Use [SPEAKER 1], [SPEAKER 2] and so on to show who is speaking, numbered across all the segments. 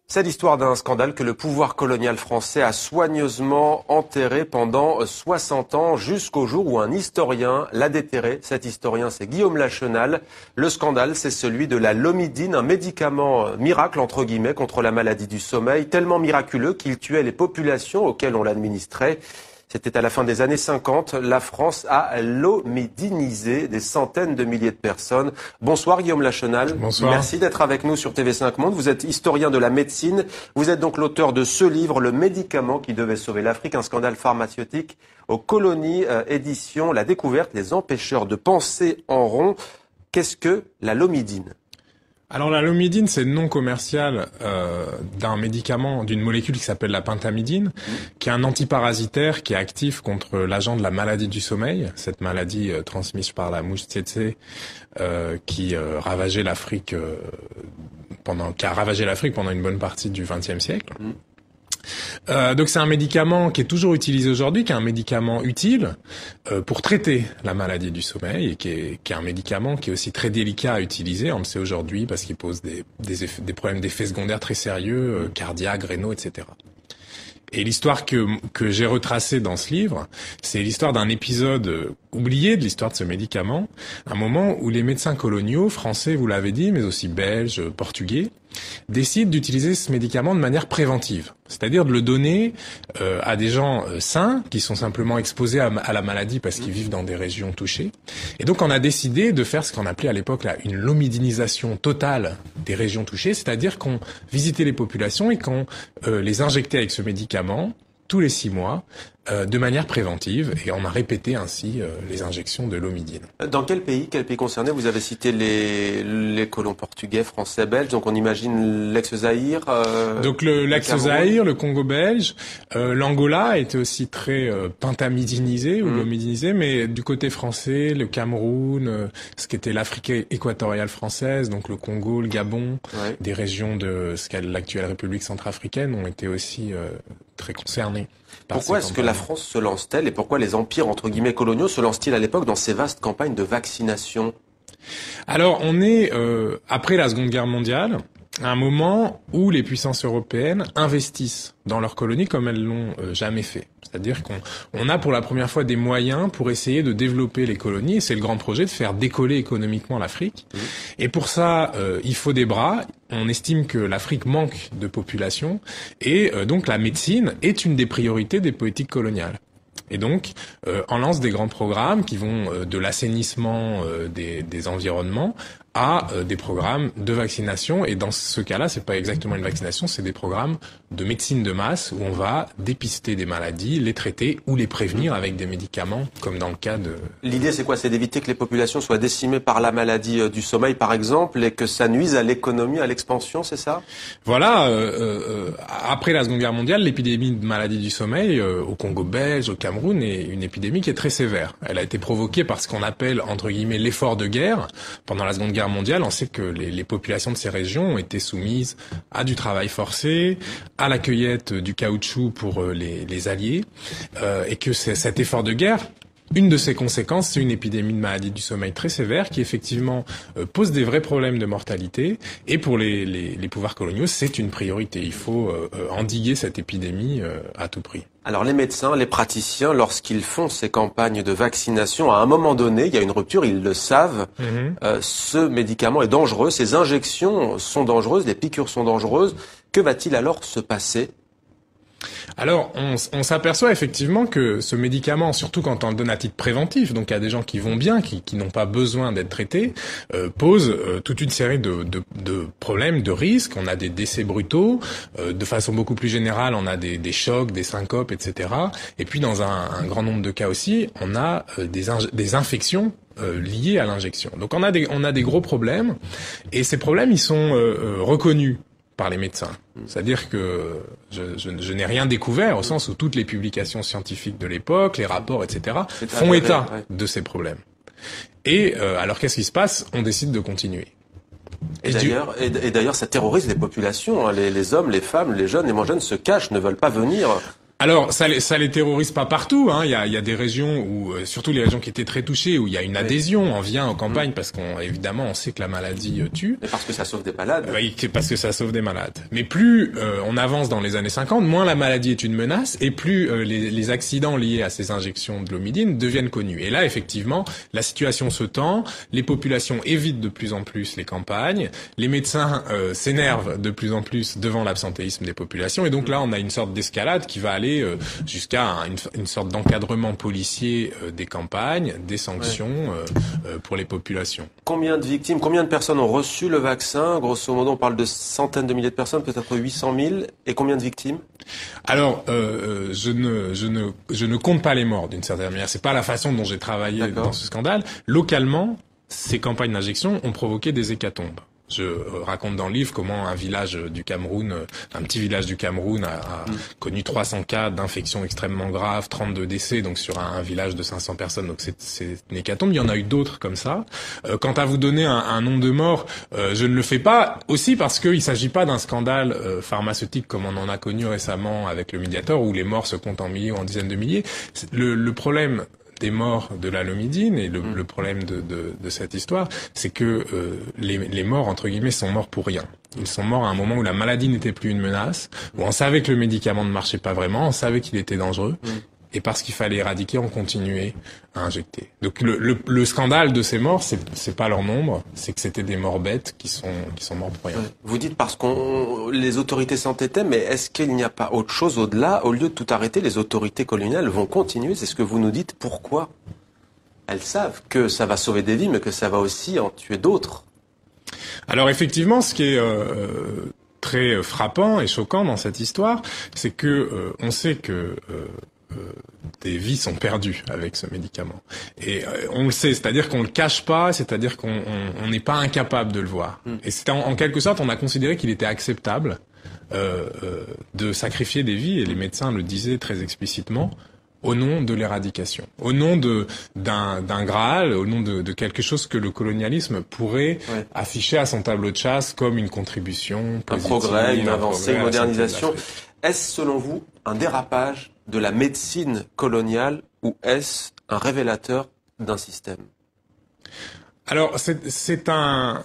[SPEAKER 1] C'est l'histoire d'un scandale que le pouvoir colonial français a soigneusement enterré pendant 60 ans, jusqu'au jour où un historien l'a déterré. Cet historien, c'est Guillaume Lachenal. Le scandale, c'est celui de la lomidine, un médicament miracle, entre guillemets, contre la maladie du sommeil, tellement miraculeux qu'il tuait les populations auxquelles on l'administrait. C'était à la fin des années 50. La France a lomidinisé des centaines de milliers de personnes. Bonsoir Guillaume Lachenal.
[SPEAKER 2] Bonsoir.
[SPEAKER 1] Merci d'être avec nous sur TV5 Monde. Vous êtes historien de la médecine. Vous êtes donc l'auteur de ce livre, Le médicament qui devait sauver l'Afrique, un scandale pharmaceutique aux colonies éditions. La découverte des empêcheurs de penser en rond. Qu'est-ce que la lomidine ?
[SPEAKER 2] Alors la lomidine, c'est le nom commercial d'un médicament, d'une molécule qui s'appelle la pentamidine, qui est un antiparasitaire qui est actif contre l'agent de la maladie du sommeil, cette maladie transmise par la mouche tsetse qui ravageait l'Afrique qui a ravagé l'Afrique pendant une bonne partie du XXe siècle. Donc c'est un médicament qui est toujours utilisé aujourd'hui, qui est un médicament utile pour traiter la maladie du sommeil et qui est un médicament qui est aussi très délicat à utiliser, on le sait aujourd'hui, parce qu'il pose des problèmes d'effets secondaires très sérieux, cardiaques, rénaux, etc. Et l'histoire que j'ai retracée dans ce livre, c'est l'histoire d'un épisode oublié de l'histoire de ce médicament, un moment où les médecins coloniaux, français, vous l'avez dit, mais aussi belges, portugais, décident d'utiliser ce médicament de manière préventive. C'est-à-dire de le donner à des gens sains, qui sont simplement exposés à la maladie parce qu'ils vivent dans des régions touchées. Et donc on a décidé de faire ce qu'on appelait à l'époque là une lomidinisation totale des régions touchées, c'est-à-dire qu'on visitait les populations et qu'on les injectait avec ce médicament tous les 6 mois, de manière préventive, et on a répété ainsi les injections de lomidine.
[SPEAKER 1] Dans quel pays concerné? Vous avez cité les colons portugais, français, belges, donc on imagine l'ex-Zaïre.
[SPEAKER 2] Donc l'ex-Zaïre, le Congo belge, l'Angola était aussi très pentamidinisé ou lomidinisé, mais du côté français, le Cameroun, ce qui était l'Afrique équatoriale française, donc le Congo, le Gabon, des régions de ce qu'est l'actuelle République centrafricaine ont été aussi très concernés.
[SPEAKER 1] Pourquoi est-ce que la France se lance-t-elle et pourquoi les empires, entre guillemets, coloniaux se lancent-ils à l'époque dans ces vastes campagnes de vaccination?
[SPEAKER 2] Alors, on est, après la Seconde Guerre mondiale, à un moment où les puissances européennes investissent dans leurs colonies comme elles l'ont jamais fait. C'est-à-dire qu'on a pour la première fois des moyens pour essayer de développer les colonies, et c'est le grand projet de faire décoller économiquement l'Afrique. Et pour ça, il faut des bras. On estime que l'Afrique manque de population, et donc la médecine est une des priorités des politiques coloniales. Et donc, on lance des grands programmes qui vont de l'assainissement des environnements à des programmes de vaccination. Et dans ce cas-là, c'est pas exactement une vaccination, c'est des programmes de médecine de masse où on va dépister des maladies, les traiter ou les prévenir avec des médicaments, comme dans le cas de...
[SPEAKER 1] L'idée, c'est quoi? C'est d'éviter que les populations soient décimées par la maladie du sommeil, par exemple, et que ça nuise à l'économie, à l'expansion, c'est ça?
[SPEAKER 2] Voilà. Après la Seconde Guerre mondiale, l'épidémie de maladie du sommeil au Congo belge, au Cameroun, est une épidémie qui est très sévère. Elle a été provoquée par ce qu'on appelle, entre guillemets, l'effort de guerre. Pendant la Seconde Guerre mondiale, on sait que les populations de ces régions ont été soumises à du travail forcé, à la cueillette du caoutchouc pour les alliés, et que cet effort de guerre, une de ses conséquences, c'est une épidémie de maladie du sommeil très sévère qui effectivement pose des vrais problèmes de mortalité. Et pour les pouvoirs coloniaux, c'est une priorité. Il faut endiguer cette épidémie à tout prix.
[SPEAKER 1] Alors les médecins, les praticiens, lorsqu'ils font ces campagnes de vaccination, à un moment donné, il y a une rupture, ils le savent. Ce médicament est dangereux, ces injections sont dangereuses, les piqûres sont dangereuses. Que va-t-il alors se passer?
[SPEAKER 2] Alors, on s'aperçoit effectivement que ce médicament, surtout quand on le donne à titre préventif, donc à des gens qui vont bien, qui n'ont pas besoin d'être traités, pose toute une série de problèmes, de risques. On a des décès brutaux, de façon beaucoup plus générale, on a des chocs, des syncopes, etc. Et puis dans un grand nombre de cas aussi, on a des infections liées à l'injection. Donc on a des gros problèmes, et ces problèmes, ils sont reconnus par les médecins. C'est-à-dire que je n'ai rien découvert, au sens où toutes les publications scientifiques de l'époque, les rapports, etc., font état de ces problèmes. Et alors qu'est-ce qui se passe? On décide de continuer.
[SPEAKER 1] Et d'ailleurs, ça terrorise les populations. Hein. Les hommes, les femmes, les jeunes, les moins jeunes se cachent, ne veulent pas venir.
[SPEAKER 2] Alors, ça les terrorise pas partout, hein. Il y a des régions où, surtout les régions qui étaient très touchées, où il y a une adhésion, on vient en campagne parce évidemment, on sait que la maladie tue.
[SPEAKER 1] Et parce que ça sauve des malades.
[SPEAKER 2] Oui, parce que ça sauve des malades. Mais plus on avance dans les années 50, moins la maladie est une menace et plus les accidents liés à ces injections de l'omidine deviennent connus. Et là, effectivement, la situation se tend, les populations évitent de plus en plus les campagnes, les médecins s'énervent de plus en plus devant l'absentéisme des populations, et donc là, on a une sorte d'escalade qui va aller jusqu'à une sorte d'encadrement policier des campagnes, des sanctions pour les populations.
[SPEAKER 1] Combien de victimes, combien de personnes ont reçu le vaccin? Grosso modo, on parle de centaines de milliers de personnes, peut-être 800 000. Et combien de victimes?
[SPEAKER 2] Alors, je ne compte pas les morts d'une certaine manière. C'est pas la façon dont j'ai travaillé dans ce scandale. Localement, ces campagnes d'injection ont provoqué des hécatombes. Je raconte dans le livre comment un village du Cameroun, un petit village du Cameroun a connu 300 cas d'infections extrêmement graves, 32 décès, donc sur un village de 500 personnes. Donc c'est une hécatombe. Il y en a eu d'autres comme ça. Quant à vous donner un nombre de morts, je ne le fais pas aussi parce qu'il s'agit pas d'un scandale pharmaceutique comme on en a connu récemment avec le Mediator où les morts se comptent en milliers ou en dizaines de milliers. Le problème des morts de la lomidine et le problème de cette histoire, c'est que les morts, entre guillemets, sont morts pour rien. Ils sont morts à un moment où la maladie n'était plus une menace, où on savait que le médicament ne marchait pas vraiment, on savait qu'il était dangereux, et parce qu'il fallait éradiquer, on continuait à injecter. Donc le scandale de ces morts, c'est pas leur nombre, c'est que c'était des morts bêtes qui sont morts pour rien.
[SPEAKER 1] Vous dites parce que les autorités s'entêtaient, mais est-ce qu'il n'y a pas autre chose au-delà? Au lieu de tout arrêter, les autorités coloniales vont continuer, c'est ce que vous nous dites. Pourquoi? Elles savent que ça va sauver des vies, mais que ça va aussi en tuer d'autres.
[SPEAKER 2] Alors effectivement, ce qui est très frappant et choquant dans cette histoire, c'est que on sait que des vies sont perdues avec ce médicament. Et on le sait, c'est-à-dire qu'on le cache pas, c'est-à-dire qu'on n'est pas incapable de le voir. Et c'est en quelque sorte, on a considéré qu'il était acceptable de sacrifier des vies, et les médecins le disaient très explicitement, au nom de l'éradication, au nom d'un Graal, au nom de quelque chose que le colonialisme pourrait afficher à son tableau de chasse comme une contribution positive,
[SPEAKER 1] un progrès, une avancée, une modernisation. Est-ce, selon vous, un dérapage de la médecine coloniale ou est-ce un révélateur d'un système?
[SPEAKER 2] Alors, c'est un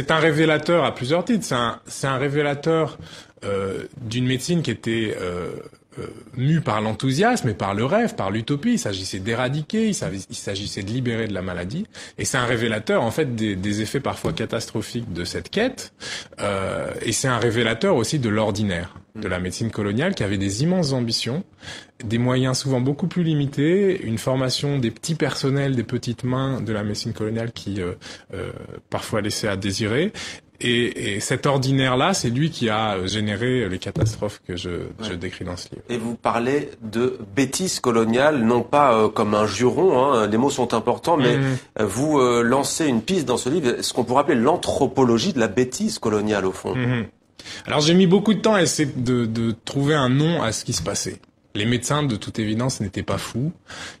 [SPEAKER 2] révélateur à plusieurs titres. C'est un révélateur d'une médecine qui était mue par l'enthousiasme et par le rêve, par l'utopie. Il s'agissait d'éradiquer, il s'agissait de libérer de la maladie. Et c'est un révélateur, en fait, des effets parfois catastrophiques de cette quête. Et c'est un révélateur aussi de l'ordinaire de la médecine coloniale qui avait des immenses ambitions, des moyens souvent beaucoup plus limités, une formation des petits personnels, des petites mains de la médecine coloniale qui parfois laissait à désirer. Et cet ordinaire-là, c'est lui qui a généré les catastrophes que je décris dans ce livre.
[SPEAKER 1] Et vous parlez de bêtise coloniale, non pas comme un juron, hein, les mots sont importants, mais vous lancez une piste dans ce livre, ce qu'on pourrait appeler l'anthropologie de la bêtise coloniale, au fond.
[SPEAKER 2] Alors j'ai mis beaucoup de temps à essayer de trouver un nom à ce qui se passait. Les médecins, de toute évidence, n'étaient pas fous.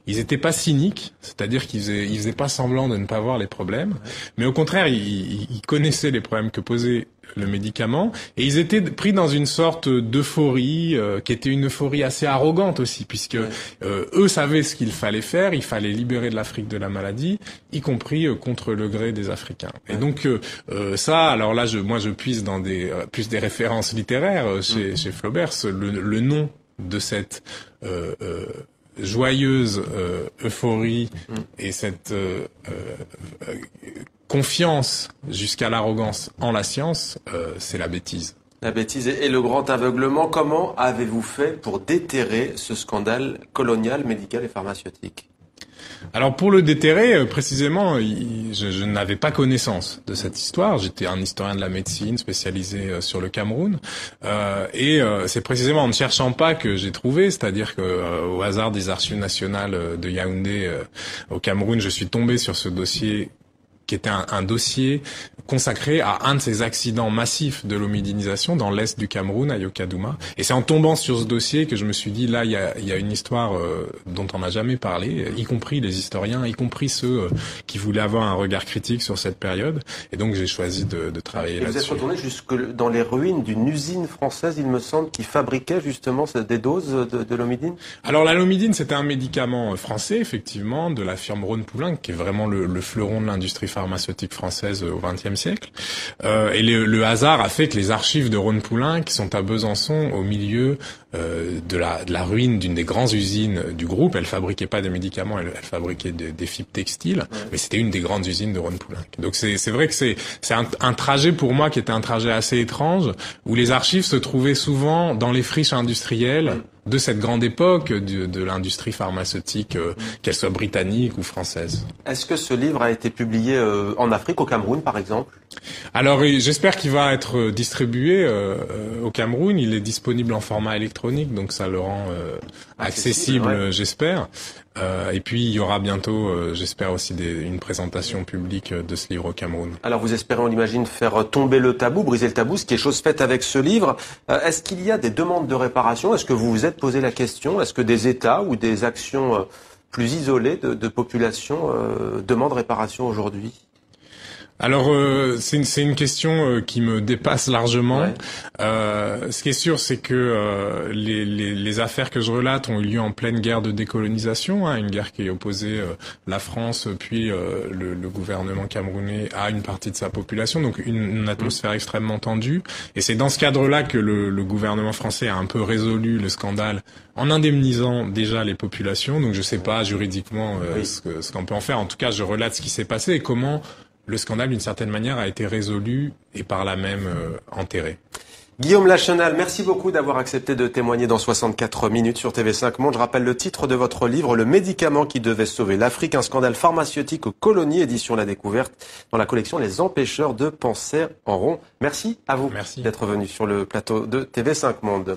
[SPEAKER 2] Ils étaient pas cyniques, c'est-à-dire qu'ils faisaient pas semblant de ne pas voir les problèmes. Mais au contraire, ils connaissaient les problèmes que posait le médicament, et ils étaient pris dans une sorte d'euphorie, qui était une euphorie assez arrogante aussi, puisque eux savaient ce qu'il fallait faire, il fallait libérer de l'Afrique de la maladie, y compris contre le gré des Africains. Et donc ça, alors là, moi je puise dans plus des références littéraires chez Flaubert, le nom de cette joyeuse euphorie et cette confiance jusqu'à l'arrogance en la science, c'est la bêtise.
[SPEAKER 1] La bêtise et le grand aveuglement. Comment avez-vous fait pour déterrer ce scandale colonial, médical et pharmaceutique?
[SPEAKER 2] Alors pour le déterrer, précisément, je n'avais pas connaissance de cette histoire. J'étais un historien de la médecine spécialisé sur le Cameroun, et c'est précisément en ne cherchant pas que j'ai trouvé, c'est-à-dire que au hasard des archives nationales de Yaoundé au Cameroun, je suis tombé sur ce dossier qui était un dossier consacré à un de ces accidents massifs de l'homidinisation dans l'est du Cameroun, à Yokadouma. Et c'est en tombant sur ce dossier que je me suis dit, là, il y a une histoire dont on n'a jamais parlé, y compris les historiens, y compris ceux qui voulaient avoir un regard critique sur cette période. Et donc, j'ai choisi de travailler là-dessus.
[SPEAKER 1] Vous êtes retourné jusque dans les ruines d'une usine française, il me semble, qui fabriquait justement des doses de l'omidine?
[SPEAKER 2] Alors, la lomidine, c'était un médicament français, effectivement, de la firme Rhône-Poulenc, qui est vraiment le fleuron de l'industrie pharmaceutique française au XXe siècle. Et le hasard a fait que les archives de Rhône-Poulenc sont à Besançon, au milieu de la ruine d'une des grandes usines du groupe. Elle fabriquait pas des médicaments, elle fabriquait des fibres textiles, mais c'était une des grandes usines de Rhône-Poulenc. Donc c'est vrai que c'est un trajet pour moi qui était un trajet assez étrange, où les archives se trouvaient souvent dans les friches industrielles de cette grande époque de l'industrie pharmaceutique, qu'elle soit britannique ou française.
[SPEAKER 1] Est-ce que ce livre a été publié en Afrique, au Cameroun par exemple?
[SPEAKER 2] Alors j'espère qu'il va être distribué au Cameroun. Il est disponible en format électronique, donc ça le rend accessible, ouais. J'espère. Et puis il y aura bientôt, j'espère aussi une présentation publique de ce livre au Cameroun.
[SPEAKER 1] Alors vous espérez, on l'imagine, faire tomber le tabou, briser le tabou, ce qui est chose faite avec ce livre. Est-ce qu'il y a des demandes de réparation? Est-ce que vous vous êtes posé la question? Est-ce que des États ou des actions plus isolées de populations demandent réparation aujourd'hui?
[SPEAKER 2] Alors c'est une question qui me dépasse largement.
[SPEAKER 1] Ouais.
[SPEAKER 2] Ce qui est sûr, c'est que les affaires que je relate ont eu lieu en pleine guerre de décolonisation, une guerre qui opposait la France puis le gouvernement camerounais à une partie de sa population, donc une atmosphère extrêmement tendue. Et c'est dans ce cadre-là que le gouvernement français a un peu résolu le scandale en indemnisant déjà les populations. Donc je sais pas juridiquement ce qu'on peut en faire. En tout cas, je relate ce qui s'est passé et comment le scandale, d'une certaine manière, a été résolu et par là même enterré.
[SPEAKER 1] Guillaume Lachenal, merci beaucoup d'avoir accepté de témoigner dans 64 minutes sur TV5 Monde. Je rappelle le titre de votre livre, Le médicament qui devait sauver l'Afrique, un scandale pharmaceutique aux colonies, édition La Découverte, dans la collection Les empêcheurs de penser en rond. Merci à vous d'être venu sur le plateau de TV5 Monde.